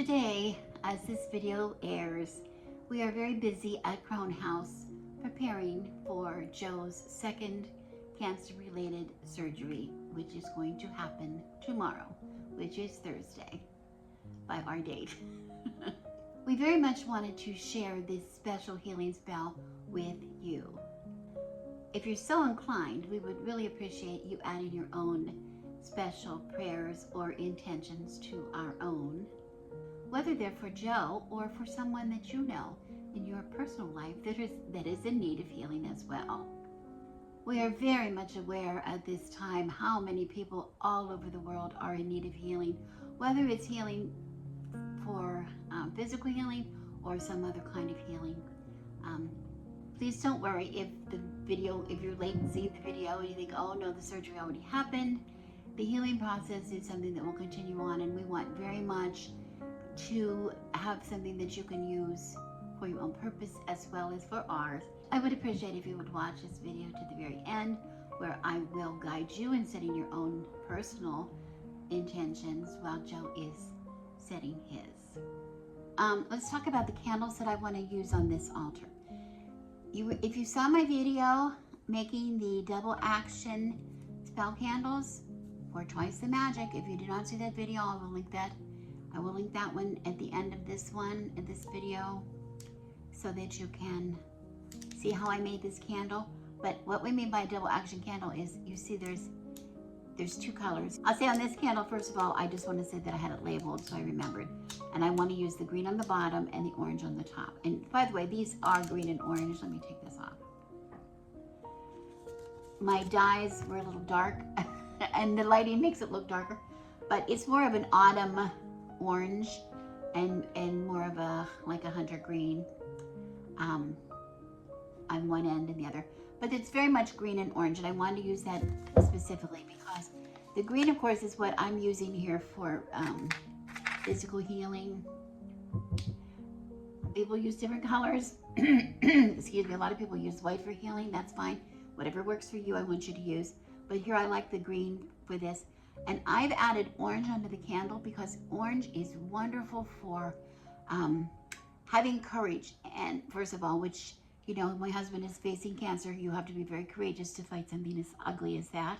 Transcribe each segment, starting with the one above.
Today, as this video airs, we are very busy at Crown House preparing for Joe's second cancer-related surgery, which is going to happen tomorrow, which is Thursday, by our date. We very much wanted to share this special healing spell with you. If you're so inclined, we would really appreciate you adding your own special prayers or intentions to our own, whether they're for Joe or for someone that you know in your personal life that is in need of healing as well. We are very much aware at this time how many people all over the world are in need of healing, whether it's healing for physical healing or some other kind of healing. Please don't worry if you're late and see the video and you think, oh no, the surgery already happened. The healing process is something that will continue on, and we want very much to have something that you can use for your own purpose as well as for ours. I would appreciate if you would watch this video to the very end, where I will guide you in setting your own personal intentions while Joe is setting his. Let's talk about the candles that I want to use on this altar. If you saw my video making the double action spell candles for twice the magic, if you did not see that video, I will link that one at the end of this video, so that you can see how I made this candle. But what we mean by a double action candle is, you see there's two colors. I'll say on this candle, first of all, I just want to say that I had it labeled so I remembered. And I want to use the green on the bottom and the orange on the top. And by the way, these are green and orange. Let me take this off. My dyes were a little dark and the lighting makes it look darker, but it's more of an autumn orange and more of a like a hunter green on one end and the other, but it's very much green and orange, and I wanted to use that specifically because the green, of course, is what I'm using here for physical healing. People use different colors. Excuse me. A lot of people use white for healing. That's fine. Whatever works for you, I want you to use. But here I like the green for this. And I've added orange onto the candle because orange is wonderful for having courage. And first of all, which, you know, my husband is facing cancer. You have to be very courageous to fight something as ugly as that.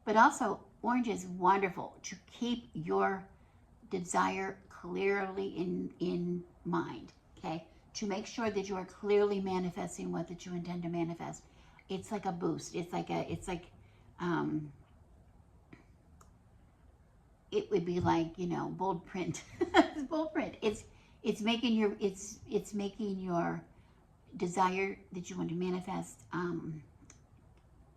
But also, orange is wonderful to keep your desire clearly in mind, okay? To make sure that you are clearly manifesting what that you intend to manifest. It's like a boost. It would be like, you know, bold print. It's bold print. It's making your desire that you want to manifest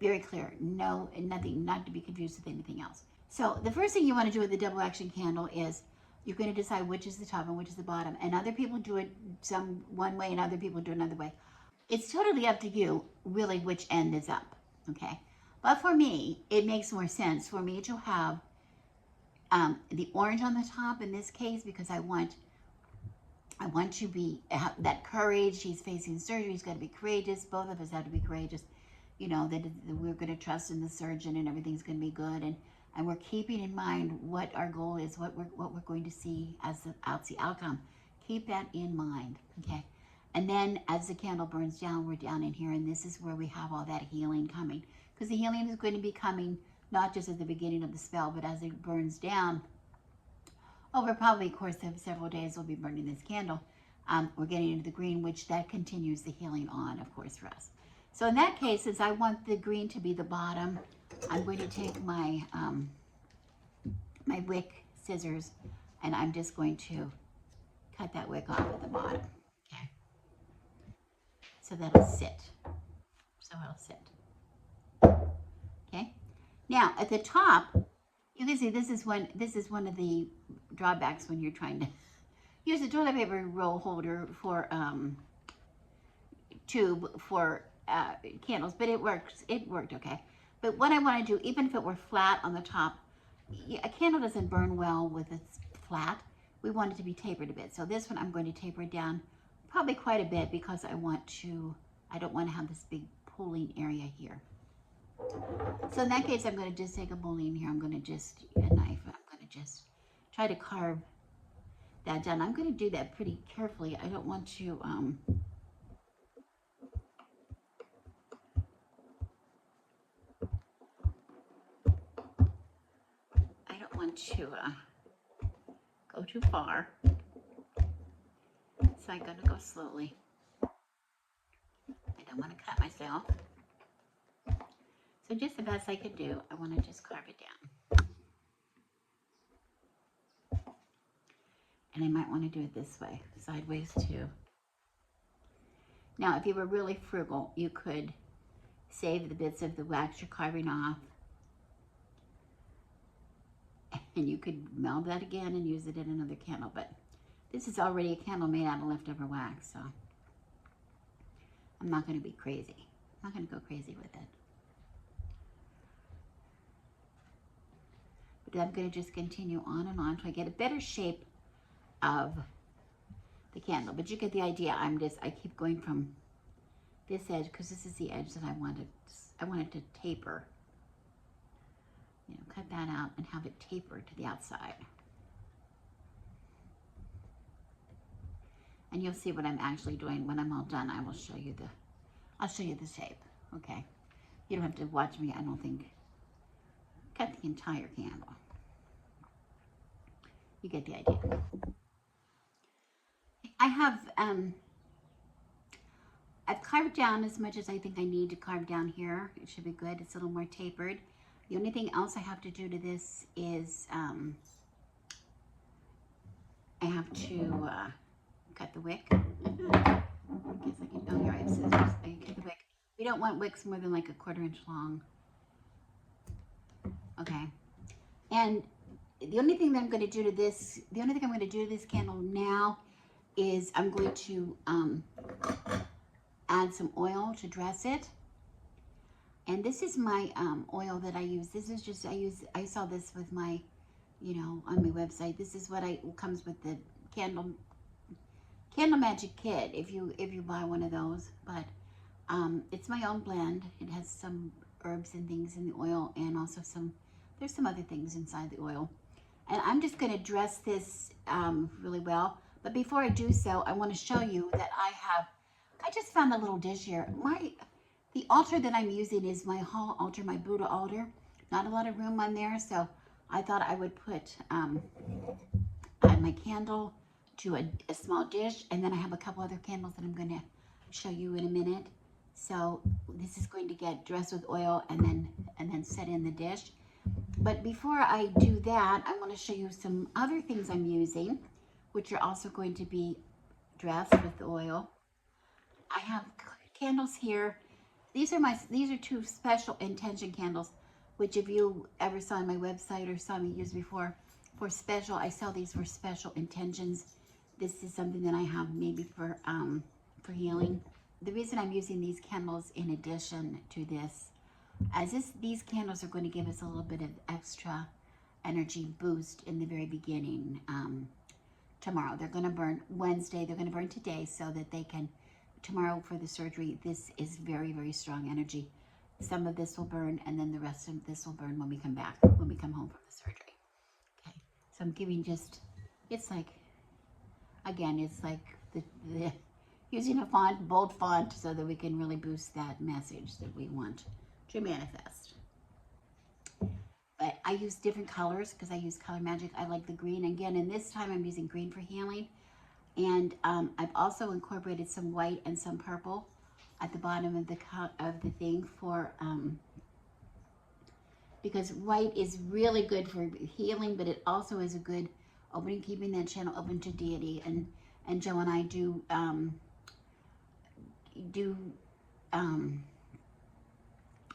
very clear. No, and nothing, not to be confused with anything else. So the first thing you want to do with the double action candle is you're going to decide which is the top and which is the bottom. And other people do it one way and other people do another way. It's totally up to you, really, which end is up, okay? But for me, it makes more sense for me to have the orange on the top in this case, because I want to have that courage. He's facing surgery. He's got to be courageous. Both of us have to be courageous. You know, that we're going to trust in the surgeon and everything's going to be good. And we're keeping in mind what our goal is, what we're going to see as the outcome. Keep that in mind, okay? And then as the candle burns down, we're down in here, and this is where we have all that healing coming. Because the healing is going to be coming not just at the beginning of the spell, but as it burns down, over probably the course of several days, we'll be burning this candle. We're getting into the green, which that continues the healing on, of course, for us. So in that case, since I want the green to be the bottom, I'm going to take my my wick scissors, and I'm just going to cut that wick off at the bottom. Okay. So that'll sit. Okay. Now at the top, you can see this is one of the drawbacks when you're trying to use a toilet paper roll holder for tube for candles, but it worked okay. But what I want to do, even if it were flat on the top, a candle doesn't burn well with it flat. We want it to be tapered a bit. So this one I'm going to taper it down probably quite a bit, because I don't want to have this big pooling area here. So in that case, I'm going to just take a bouillon here. I'm going to just, a knife, I'm going to just try to carve that done. I'm going to do that pretty carefully. I don't want to, go too far. So I'm going to go slowly. I don't want to cut myself. So just the best I could do, I want to just carve it down. And I might want to do it this way, sideways too. Now, if you were really frugal, you could save the bits of the wax you're carving off. And you could melt that again and use it in another candle. But this is already a candle made out of leftover wax, so I'm not going to be crazy. I'm not going to go crazy with it. But I'm going to just continue on and on until I get a better shape of the candle. But you get the idea. I keep going from this edge because this is the edge that I wanted to taper. You know, cut that out and have it taper to the outside. And you'll see what I'm actually doing when I'm all done. I'll show you the shape, okay? You don't have to watch me, I don't think, cut the entire candle. You get the idea. I've carved down as much as I think I need to carve down here. It should be good. It's a little more tapered. The only thing else I have to do to this is I have to cut the wick. I guess I can, oh, here I have scissors. I can cut the wick. We don't want wicks more than like a 1/4 inch long. Okay. And the only thing that I'm going to do to this, candle now is I'm going to add some oil to dress it. And this is my oil that I use. This is just, I saw this with my, you know, on my website. This is what comes with the Candle Magic Kit if you buy one of those. But it's my own blend. It has some herbs and things in the oil, and also there's some other things inside the oil. And I'm just going to dress this really well. But before I do so, I want to show you that I just found a little dish here. The altar that I'm using is my hall altar, my Buddha altar. Not a lot of room on there, so I thought I would put my candle to a small dish, and then I have a couple other candles that I'm going to show you in a minute. So this is going to get dressed with oil and then set in the dish. But before I do that, I want to show you some other things I'm using, which are also going to be dressed with the oil. I have candles here. These are 2 special intention candles, which if you ever saw on my website or saw me use before, for special, I sell these for special intentions. This is something that I have maybe for healing. The reason I'm using these candles in addition to this, these candles are going to give us a little bit of extra energy boost in the very beginning. Tomorrow, they're going to burn Wednesday, they're going to burn today so that they can, tomorrow for the surgery, this is very, very strong energy. Some of this will burn, and then the rest of this will burn when we come back, when we come home from the surgery. Okay, so I'm giving just, it's like, again, it's like the using a font, bold font, so that we can really boost that message that we want to manifest. But I use different colors because I use Color Magic. I like the green. Again, and this time I'm using green for healing. And I've also incorporated some white and some purple at the bottom of the thing for, because white is really good for healing, but it also is a good opening, keeping that channel open to deity. And Joe and I do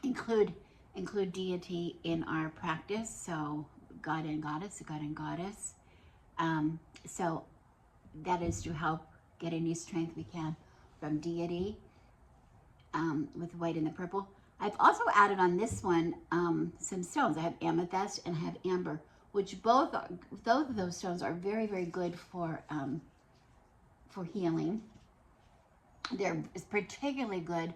include deity in our practice. So God and Goddess, God and Goddess. So that is to help get any strength we can from deity, with white and the purple. I've also added on this one some stones. I have amethyst and I have amber, which both of those stones are very, very good for healing. They're particularly good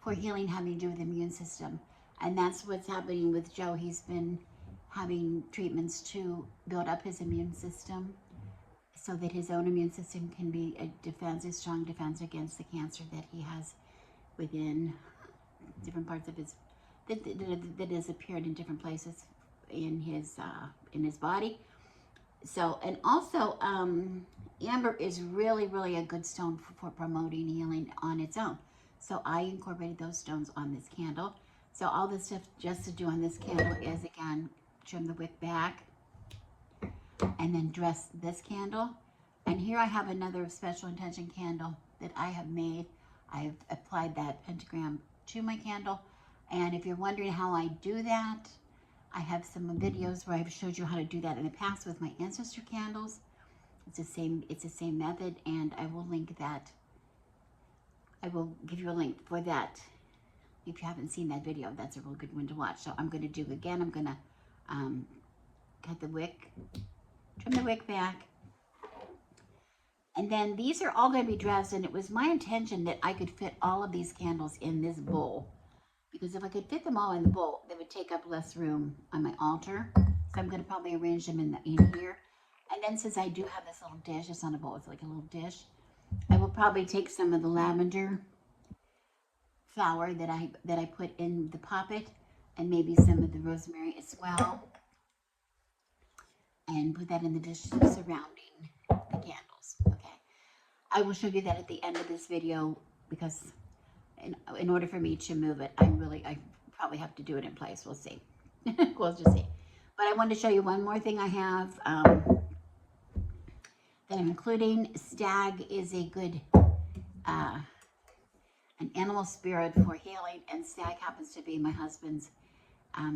for healing having to do with the immune system. And that's what's happening with Joe. He's been having treatments to build up his immune system. so that his own immune system can be a strong defense against the cancer that he has within different parts of his, that has appeared in different places in his body. So, and also, amber is really, really a good stone for promoting healing on its own. So I incorporated those stones on this candle. So all this stuff just to do on this candle is, again, trim the wick back and then dress this candle. And here I have another special intention candle that I have made. I've applied that pentagram to my candle. And if you're wondering how I do that, I have some videos where I've showed you how to do that in the past with my ancestor candles. It's the same method, and I will link that. I will give you a link for that. If you haven't seen that video, that's a real good one to watch. So I'm going to do again. I'm going to cut the wick, trim the wick back, and then these are all going to be dressed. And it was my intention that I could fit all of these candles in this bowl, because if I could fit them all in the bowl, they would take up less room on my altar. So I'm going to probably arrange them in here. And then since I do have this little dish, it's not a bowl, it's like a little dish, I will probably take some of the lavender flower that I put in the poppet, and maybe some of the rosemary as well, and put that in the dish surrounding the candles. Okay, I will show you that at the end of this video, because in order for me to move it, I probably have to do it in place. We'll see. We'll just see. But I wanted to show you one more thing I have that I'm including. Stag is a good an animal spirit for healing, and stag happens to be my husband's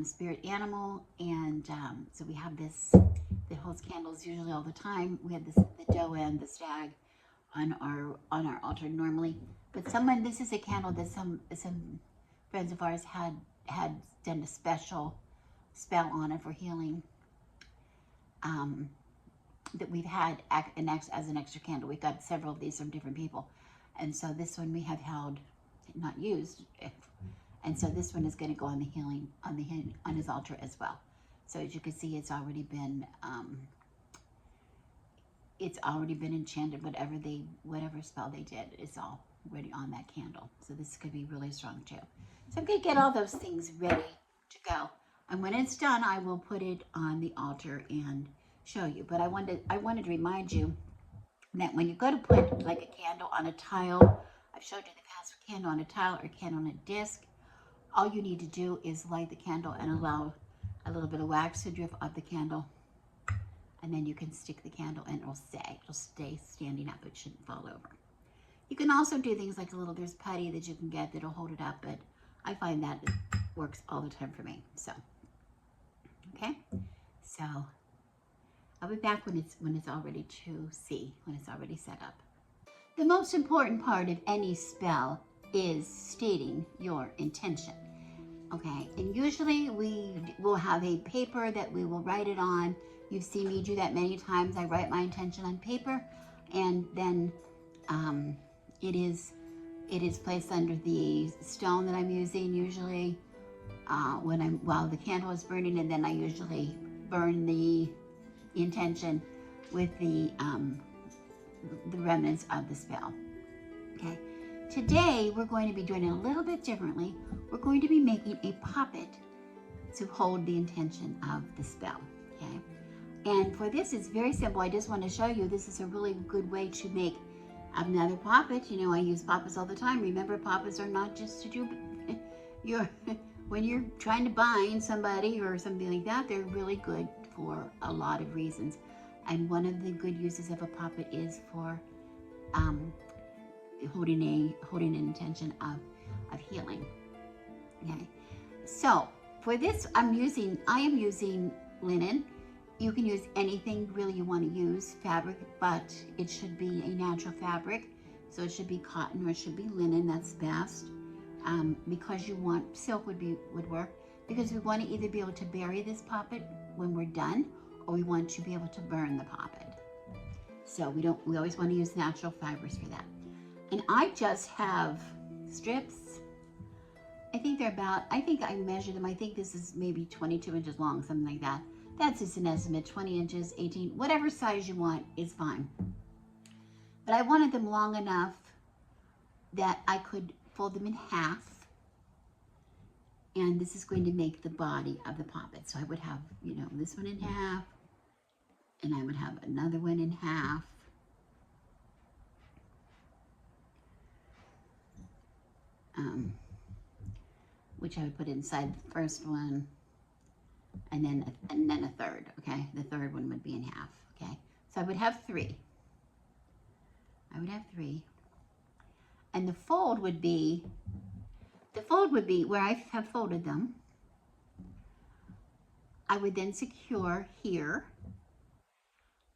spirit animal. And so we have this that holds candles usually all the time. We have the doe and the stag on our altar normally. But this is a candle that some friends of ours had done a special spell on it for healing. That we've had as an extra candle. We got several of these from different people, and so this one we have held, not used, and so this one is going to go on the healing on his altar as well. So as you can see, it's already been enchanted. Whatever spell they did is already on that candle. So this could be really strong too. So I'm going to get all those things ready to go, and when it's done, I will put it on the altar and show you. But I wanted to remind you that when you go to put like a candle on a tile, I've showed you the past, a candle on a tile or a candle on a disc, all you need to do is light the candle and allow a little bit of wax to drip up the candle, and then you can stick the candle and it'll stay standing up. It shouldn't fall over. You can also do things like there's putty that you can get that'll hold it up, but I find that it works all the time for me. So okay, so I'll be back when it's all ready to see, when it's already set up. The most important part of any spell is stating your intention. Okay, and usually we will have a paper that we will write it on. You've seen me do that many times. I write my intention on paper, and then it is placed under the stone that I'm using usually while the candle is burning, and then I usually burn the intention with the remnants of the spell. Okay, today we're going to be doing it a little bit differently. We're going to be making a poppet to hold the intention of the spell. Okay, and for this, it's very simple. I just want to show you this is a really good way to make another poppet. You know, I use poppets all the time. Remember, poppets are not just to do when you're trying to bind somebody or something like that. They're really good for a lot of reasons, and one of the good uses of a poppet is for holding an intention of healing. Okay, so for this, I am using linen. You can use anything really you want to use, fabric, but it should be a natural fabric. So it should be cotton or it should be linen. That's best. Because you want silk would work, because we want to either be able to bury this poppet when we're done, or we want to be able to burn the poppet. So we always want to use natural fibers for that. And I just have strips. I think I measured them. I think this is maybe 22 inches long, something like that. That's just an estimate, 20 inches, 18, whatever size you want is fine. But I wanted them long enough that I could fold them in half. And this is going to make the body of the poppet. So I would have, you know, this one in half, and I would have another one in half. Which I would put inside the first one, and then a third, okay? The third one would be in half, okay? So I would have three. I would have three. And the fold would be where I have folded them. I would then secure here,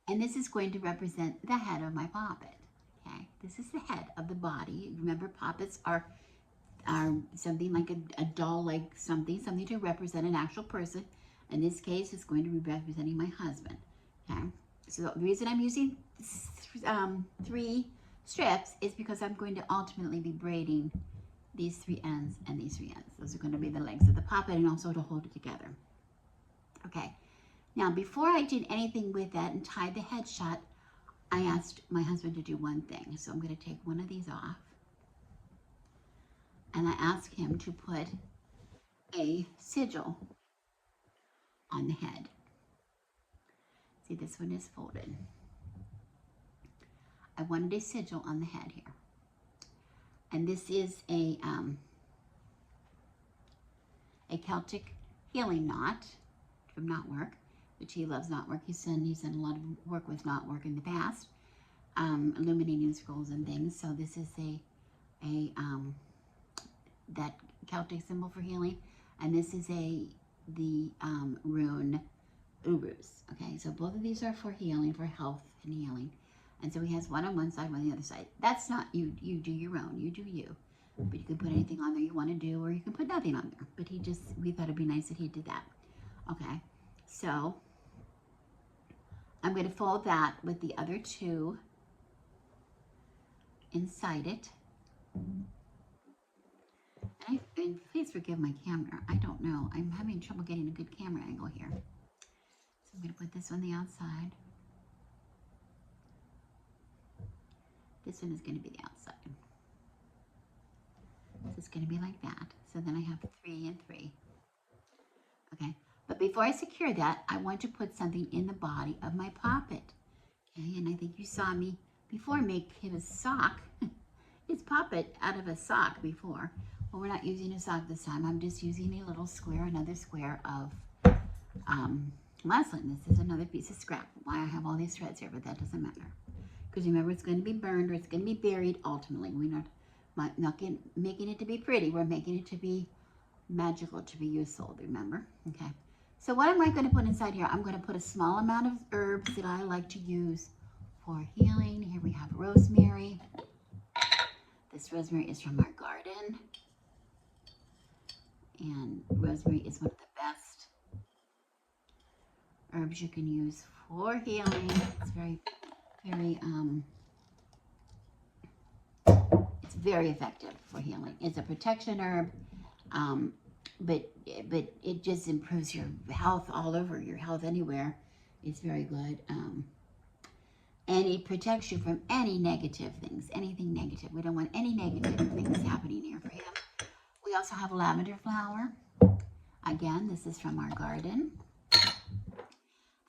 and this is going to represent the head of my poppet, okay? This is the head of the body. Remember, poppets are something like a doll, like something to represent an actual person. In this case, it's going to be representing my husband, okay? So the reason I'm using 3 strips is because I'm going to ultimately be braiding these 3 ends and these 3 ends. Those are going to be the legs of the poppet, and also to hold it together. Okay, now before I did anything with that and tied the head shut, I asked my husband to do one thing. So I'm going to take one of these off, and I asked him to put a sigil on the head. See, this one is folded. I wanted a sigil on the head here. And this is a Celtic healing knot from knotwork, which he loves knotwork. He's done a lot of work with knotwork in the past, illuminating scrolls and things. So this is that Celtic symbol for healing, and this is the rune Urus. Okay, so both of these are for healing, for health and healing. And so he has one on one side, one on the other side. That's not you. You do your own. You do you. But you can put anything on there you want to do, or you can put nothing on there. But we thought it'd be nice that he did that. Okay, so I'm going to fold that with the other 2 inside it. And please forgive my camera. I don't know. I'm having trouble getting a good camera angle here. So I'm going to put this on the outside. This one is going to be the outside. So it's going to be like that. So then I have 3 and 3. Okay. But before I secure that, I want to put something in the body of my poppet. Okay. And I think you saw me before make his sock, his poppet out of a sock before. Well, we're not using a sock this time. I'm just using a little square, another square of muslin. This is another piece of scrap. Why I have all these threads here, but that doesn't matter. Because remember, it's going to be burned or it's going to be buried ultimately. We're not making it to be pretty. We're making it to be magical, to be useful, remember? Okay. So what am I going to put inside here? I'm going to put a small amount of herbs that I like to use for healing. Here we have rosemary. This rosemary is from our garden. And rosemary is one of the best herbs you can use for healing. It's very effective for healing. It's a protection herb, but it just improves your health all over, your health anywhere. It's very good. And it protects you from any negative things, anything negative. We don't want any negative things happening here for him. We also have lavender flower. Again, this is from our garden.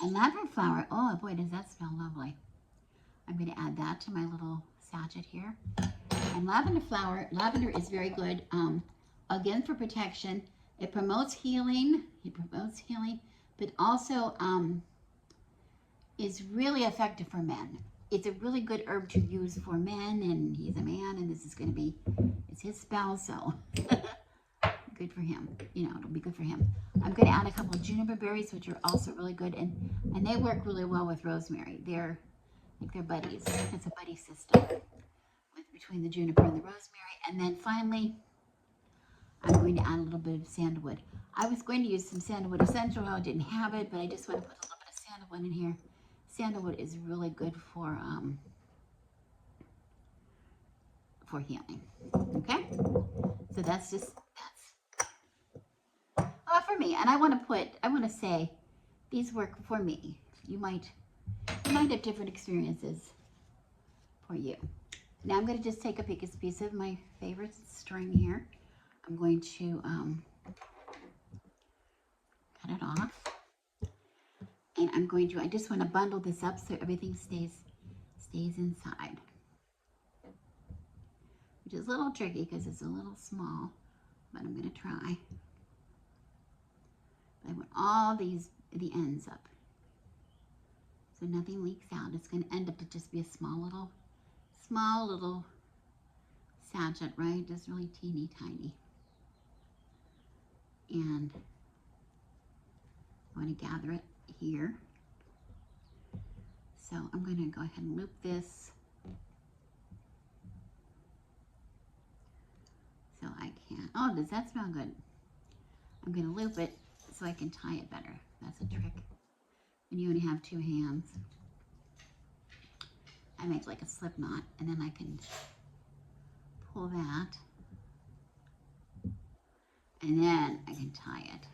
And lavender flower, oh boy, does that smell lovely. I'm going to add that to my little sachet here. And lavender flower, lavender is very good, again, for protection. It promotes healing. But also is really effective for men. It's a really good herb to use for men, and he's a man, and this is going to be, it's his spell, so good for him. You know, it'll be good for him. I'm going to add a couple of juniper berries, which are also really good, and they work really well with rosemary. They're buddies. It's a buddy system between the juniper and the rosemary. And then finally, I'm going to add a little bit of sandalwood. I was going to use some sandalwood essential oil. I didn't have it, but I just want to put a little bit of sandalwood in here. Sandalwood is really good for healing. Okay, so that's for me. And I want to say these work for me. You might have different experiences for you. Now I'm going to just take a piece of my favorite string here. I'm going to cut it off. And I just want to bundle this up so everything stays inside. Which is a little tricky because it's a little small, but I'm going to try. I want all the ends up, so nothing leaks out. It's going to end up to just be a small little sachet, right? Just really teeny tiny. And I want to gather it here. So I'm going to go ahead and loop this so I can, oh, does that smell good? I'm going to loop it so I can tie it better. That's a trick when you only have two hands. I make like a slip knot, and then I can pull that, and then I can tie it.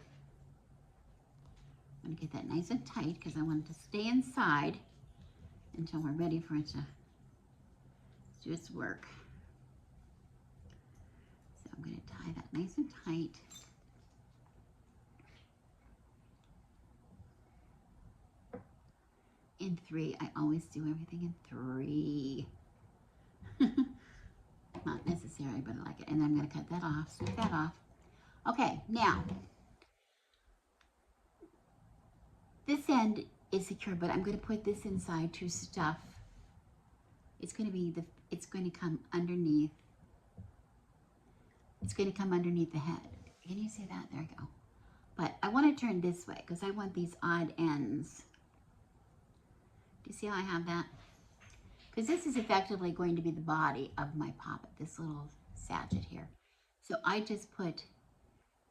I'm going to get that nice and tight because I want it to stay inside until we're ready for it to do its work. So I'm going to tie that nice and tight. In 3, I always do everything in 3. Not necessary, but I like it. And then I'm going to cut that off, snip that off. Okay, now, this end is secure, but I'm going to put this inside to stuff. It's going to come underneath. It's going to come underneath the head. Can you see that? There we go. But I want to turn this way because I want these odd ends. Do you see how I have that? Because this is effectively going to be the body of my poppet, this little sachet here. So I just put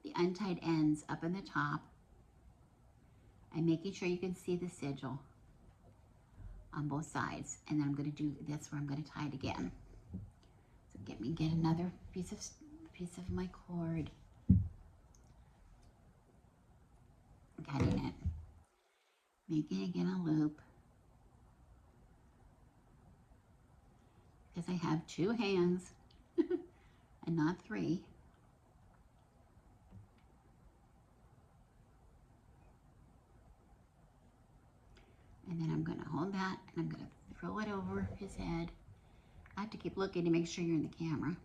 the untied ends up in the top. I'm making sure you can see the sigil on both sides. And then I'm going to do this where I'm going to tie it again. So get another piece of my cord. Cutting it. Making again a loop. Because I have 2 hands and not 3. And then I'm going to hold that and I'm going to throw it over his head. I have to keep looking to make sure you're in the camera.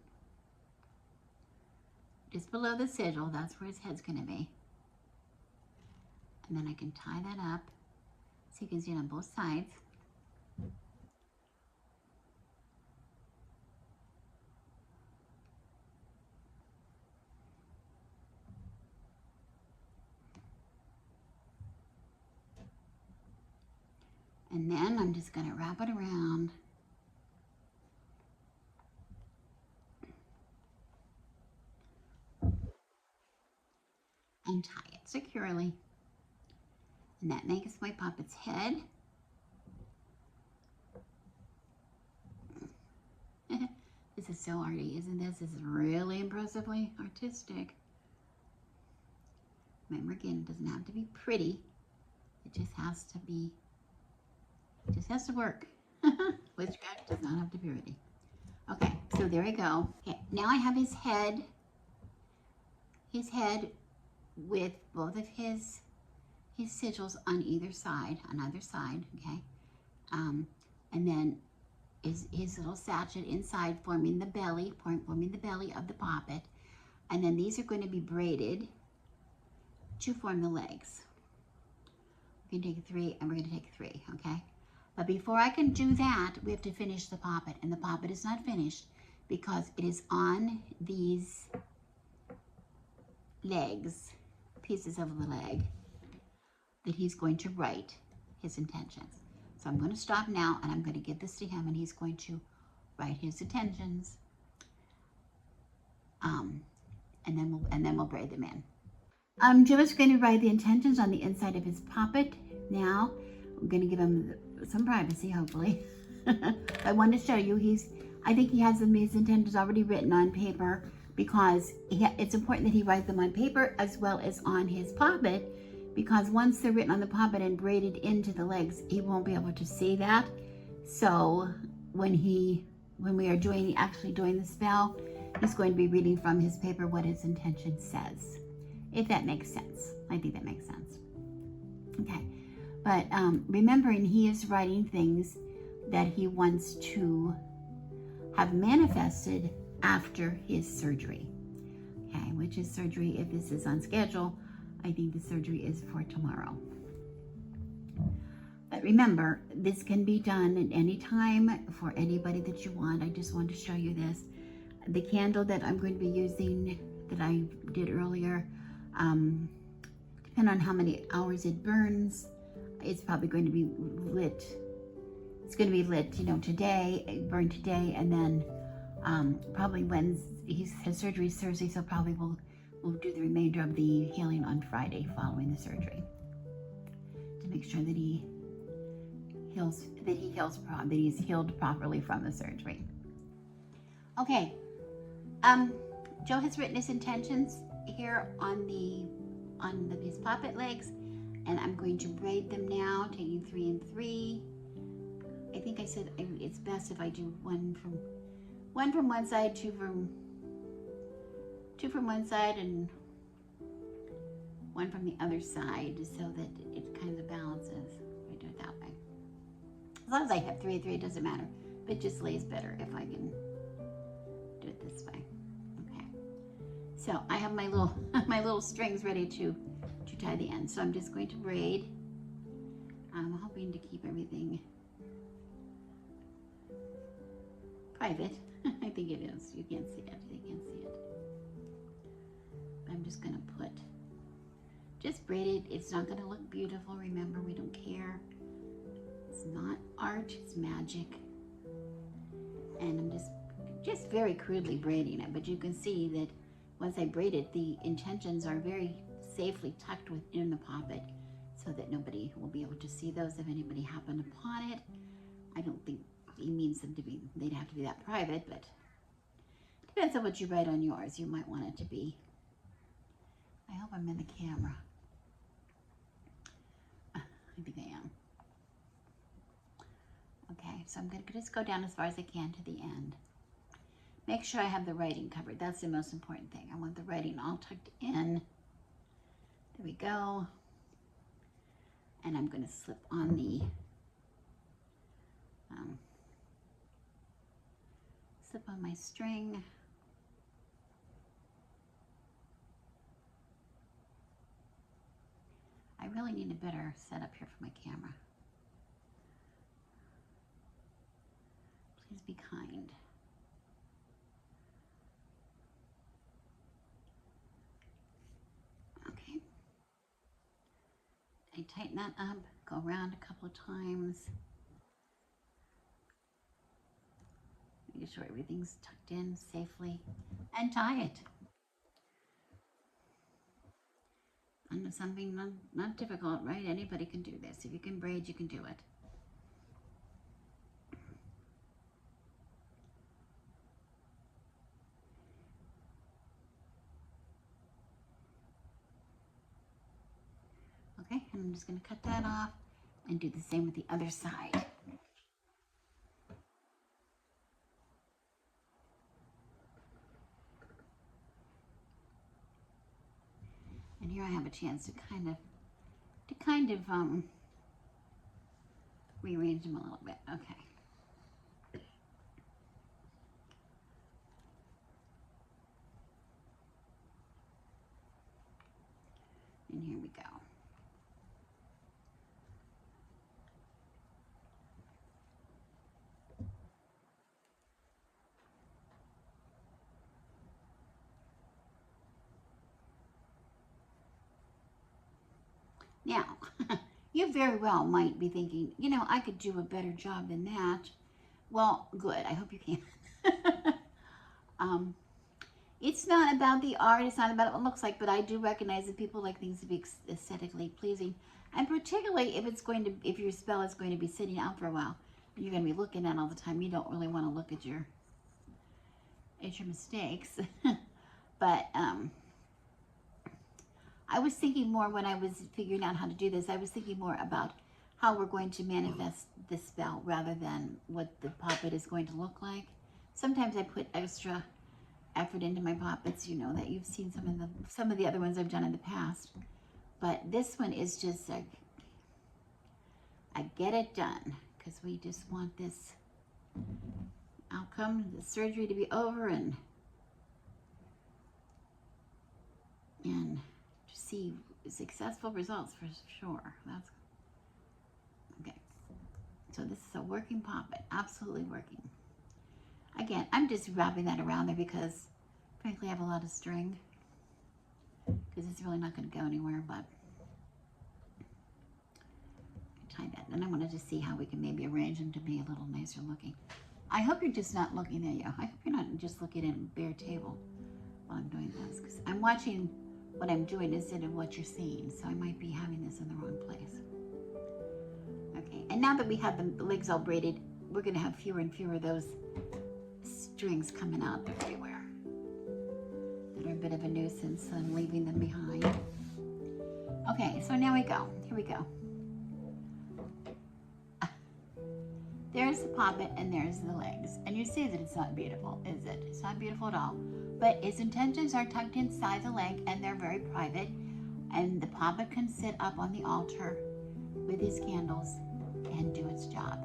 Just below the sigil, that's where his head's going to be. And then I can tie that up so you can see it on both sides. And then I'm just going to wrap it around. And tie it securely. And that makes my puppet's head. This is so arty, isn't this? This is really impressively artistic. Remember, again, it doesn't have to be pretty. It just has to be, it just has to work. Witchcraft does not have to be pretty. Okay, so there we go. Okay, now I have his head with both of his sigils on either side, okay? And then his little sachet inside forming the belly of the poppet. And then these are going to be braided to form the legs. We're going to take 3 and we're going to take 3, okay? But before I can do that, we have to finish the poppet. And the poppet is not finished because it is on these legs, pieces of the leg, that he's going to write his intentions. So I'm going to stop now and I'm going to give this to him and he's going to write his intentions. And then we'll braid them in. I'm just going to write the intentions on the inside of his poppet. Now I'm going to give him some privacy, hopefully. I want to show you I think he has his intentions already written on paper because it's important that he write them on paper as well as on his poppet, because once they're written on the poppet and braided into the legs, he won't be able to see that. So when we are actually doing the spell, he's going to be reading from his paper what his intention says, if that makes sense. I think that makes sense. Okay, but remembering he is writing things that he wants to have manifested after his surgery. Okay, which is surgery, if this is on schedule, I think the surgery is for tomorrow. But remember, this can be done at any time for anybody that you want. I just want to show you this. The candle that I'm going to be using, that I did earlier, depending on how many hours it burns, it's probably going to be lit. It's going to be lit, today, burn today, and then probably when his surgery is Thursday, so probably we'll do the remainder of the healing on Friday following the surgery to make sure that he's healed properly from the surgery. Okay, Joe has written his intentions here on these poppet legs, and I'm going to braid them now, taking 3 and 3. I think I said it's best if I do one from one side, two from one side, and one from the other side, so that it kind of balances. I do it that way. As long as I have 3 and 3, it doesn't matter. But it just lays better if I can do it this way. Okay. So I have my little strings ready to tie the ends. So I'm just going to braid. I'm hoping to keep everything private. I think it is. You can't see it. They can't see it. But I'm just going to just braid it. It's not going to look beautiful. Remember, we don't care. It's not art. It's magic. And I'm just very crudely braiding it. But you can see that once I braid it, the intentions are very safely tucked within the poppet, so that nobody will be able to see those if anybody happened upon it. I don't think he means them to be, they'd have to be that private, but it depends on what you write on yours. You might want it to be. I hope I'm in the camera. I think I am. Okay, so I'm going to just go down as far as I can to the end. Make sure I have the writing covered. That's the most important thing. I want the writing all tucked in. There we go. And I'm going to slip on the my string. I really need a better setup here for my camera. Please be kind. Okay. I tighten that up, go around a couple of times. Make sure everything's tucked in safely, and tie it. And something not difficult, right? Anybody can do this. If you can braid, you can do it. Okay, and I'm just going to cut that off and do the same with the other side. And here I have a chance to kind of rearrange them a little bit. Okay. And here we go. Now, you very well might be thinking, I could do a better job than that. Well, good. I hope you can. It's not about the art. It's not about what it looks like, but I do recognize that people like things to be aesthetically pleasing. And particularly if your spell is going to be sitting out for a while, and you're going to be looking at it all the time, you don't really want to look at your mistakes. But I was thinking more when I was figuring out how to do this, I was thinking more about how we're going to manifest the spell rather than what the poppet is going to look like. Sometimes I put extra effort into my poppets, you know, that you've seen some of the other ones I've done in the past. But this one is just like, I get it done because we just want this outcome, the surgery to be over and to see successful results for sure. That's okay. So this is a working poppet, absolutely working. Again, I'm just wrapping that around there because frankly I have a lot of string because it's really not going to go anywhere, but tie that. And I wanted to see how we can maybe arrange them to be a little nicer looking. I hope you're just not looking at you. I hope you're not just looking at a bare table while I'm doing this, because I'm watching what I'm doing instead of what you're seeing, so I might be having this in the wrong place. Okay, and now that we have the legs all braided, we're going to have fewer and fewer of those strings coming out everywhere that are a bit of a nuisance, so I'm leaving them behind. Okay, so now we go. Here we go. There's the poppet and there's the legs. And you see that it's not beautiful, is it? It's not beautiful at all. But its intentions are tucked inside the leg and they're very private. And the poppet can sit up on the altar with his candles and do its job.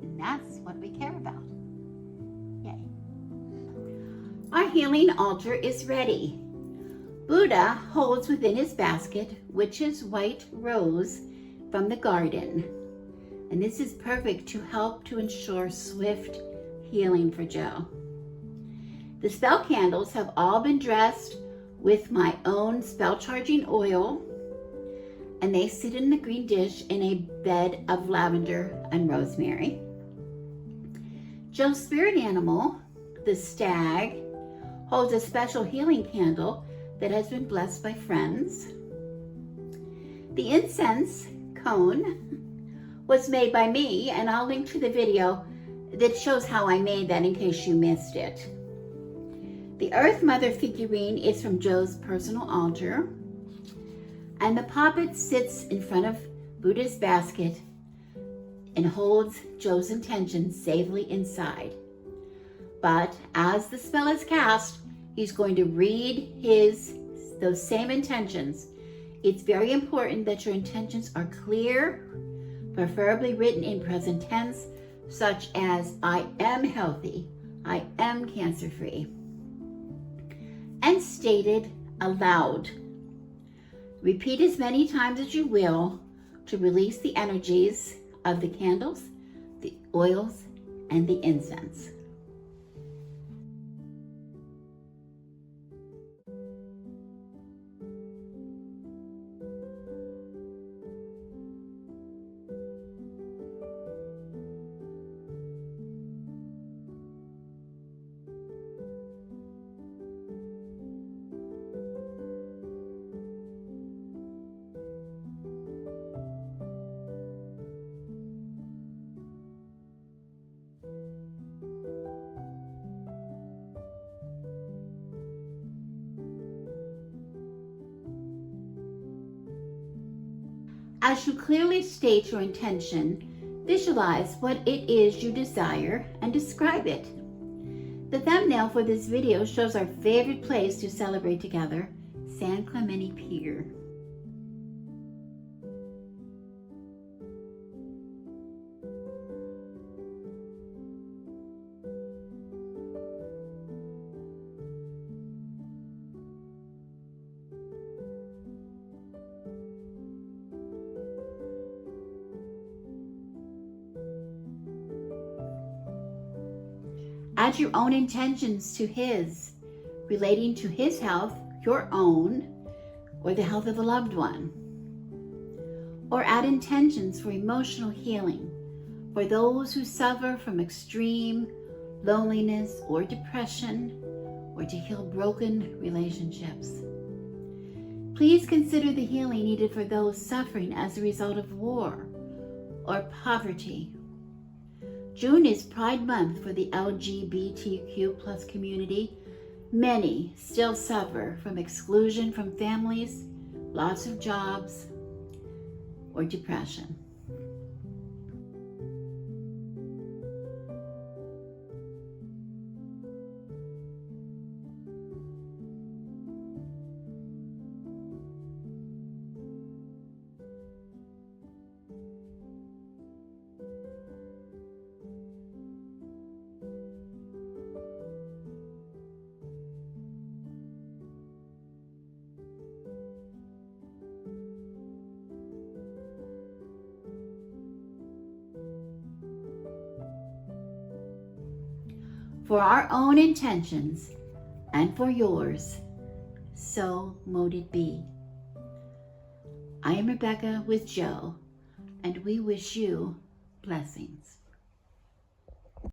And that's what we care about. Yay. Our healing altar is ready. Buddha holds within his basket witch's white rose from the garden. And this is perfect to help to ensure swift healing for Joe. The spell candles have all been dressed with my own spell charging oil, and they sit in the green dish in a bed of lavender and rosemary. Joe's spirit animal, the stag, holds a special healing candle that has been blessed by friends. The incense cone was made by me, and I'll link to the video that shows how I made that in case you missed it. The Earth Mother figurine is from Joe's personal altar, and the poppet sits in front of Buddha's basket and holds Joe's intentions safely inside. But as the spell is cast, he's going to read those same intentions. It's very important that your intentions are clear, preferably written in present tense, such as I am healthy, I am cancer-free, and stated aloud. Repeat as many times as you will to release the energies of the candles, the oils, and the incense. As you clearly state your intention, visualize what it is you desire and describe it. The thumbnail for this video shows our favorite place to celebrate together, San Clemente Pier. Add your own intentions to his, relating to his health, your own, or the health of a loved one. Or add intentions for emotional healing for those who suffer from extreme loneliness or depression, or to heal broken relationships. Please consider the healing needed for those suffering as a result of war or poverty. June is Pride Month for the LGBTQ+ community. Many still suffer from exclusion from families, lots of jobs, or depression. For our own intentions and for yours, so mote it be. I am Rebecca with Joe, and we wish you blessings.